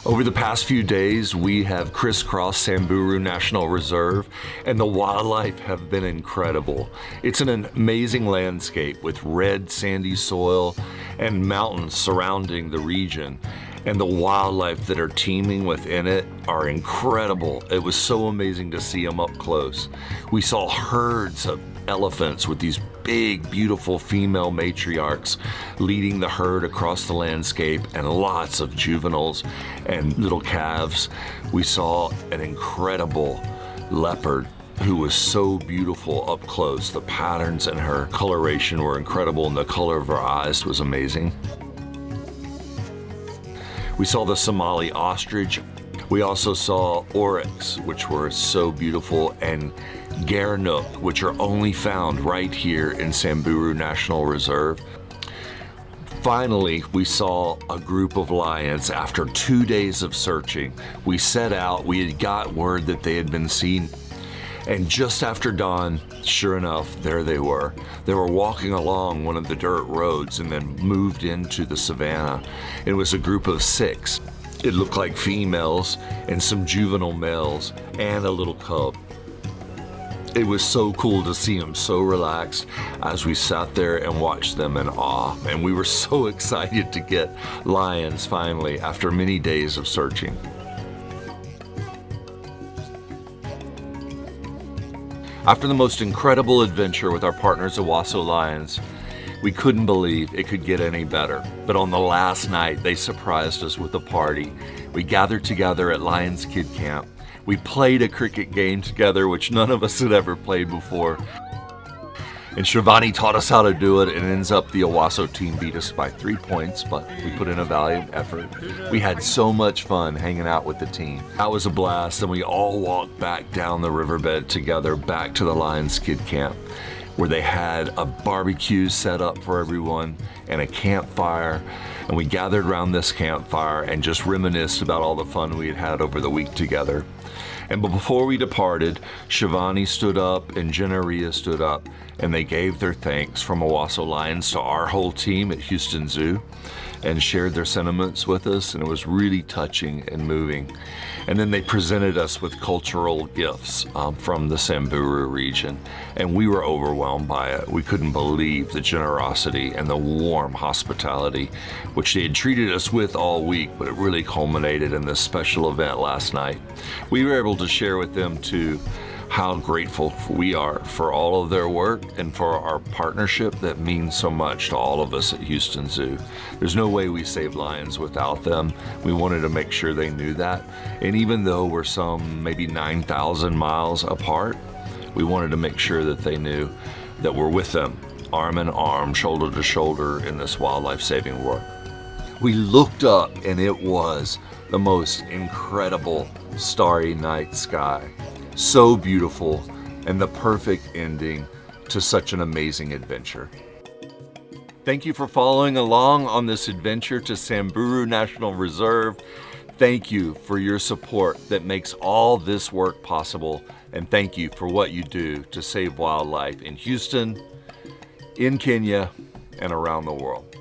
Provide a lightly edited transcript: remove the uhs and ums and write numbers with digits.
Over the past few days, we have crisscrossed Samburu National Reserve, and the wildlife have been incredible. It's an amazing landscape with red sandy soil and mountains surrounding the region. And the wildlife that are teeming within it are incredible. It was so amazing to see them up close. We saw herds of elephants with these big, beautiful female matriarchs leading the herd across the landscape, and lots of juveniles and little calves. We saw an incredible leopard who was so beautiful up close. The patterns in her coloration were incredible, and the color of her eyes was amazing. We saw the Somali ostrich. We also saw oryx, which were so beautiful, and gerenuk, which are only found right here in Samburu National Reserve. Finally, we saw a group of lions. After 2 days of searching, we set out. We had got word that they had been seen. And just after dawn, sure enough, there they were. They were walking along one of the dirt roads and then moved into the savannah. It was a group of 6. It looked like females and some juvenile males and a little cub. It was so cool to see them so relaxed as we sat there and watched them in awe. And we were so excited to get lions finally after many days of searching. After the most incredible adventure with our partners Ewaso Lions, we couldn't believe it could get any better. But on the last night, they surprised us with a party. We gathered together at Lions Kid Camp. We played a cricket game together, which none of us had ever played before. And Shivani taught us how to do it, and ends up the Ewaso team beat us by 3 points, but we put in a valiant effort. We had so much fun hanging out with the team. That was a blast, and we all walked back down the riverbed together back to the Lions Kid Camp, where they had a barbecue set up for everyone and a campfire. And we gathered around this campfire and just reminisced about all the fun we had had over the week together. And before we departed, Shivani stood up and Jennaria stood up, and they gave their thanks from Ewaso Lions to our whole team at Houston Zoo and shared their sentiments with us, and it was really touching and moving. And then they presented us with cultural gifts from the Samburu region, and we were overwhelmed by it. We couldn't believe the generosity and the warm hospitality which they had treated us with all week, but it really culminated in this special event last night. We were able to share with them too how grateful we are for all of their work and for our partnership that means so much to all of us at Houston Zoo. There's no way we save lions without them. We wanted to make sure they knew that. And even though we're some maybe 9,000 miles apart, we wanted to make sure that they knew that we're with them, arm in arm, shoulder to shoulder in this wildlife saving work. We looked up and it was the most incredible starry night sky. So beautiful, and the perfect ending to such an amazing adventure. Thank you for following along on this adventure to Samburu National Reserve. Thank you for your support that makes all this work possible, and thank you for what you do to save wildlife in Houston, in Kenya, and around the world.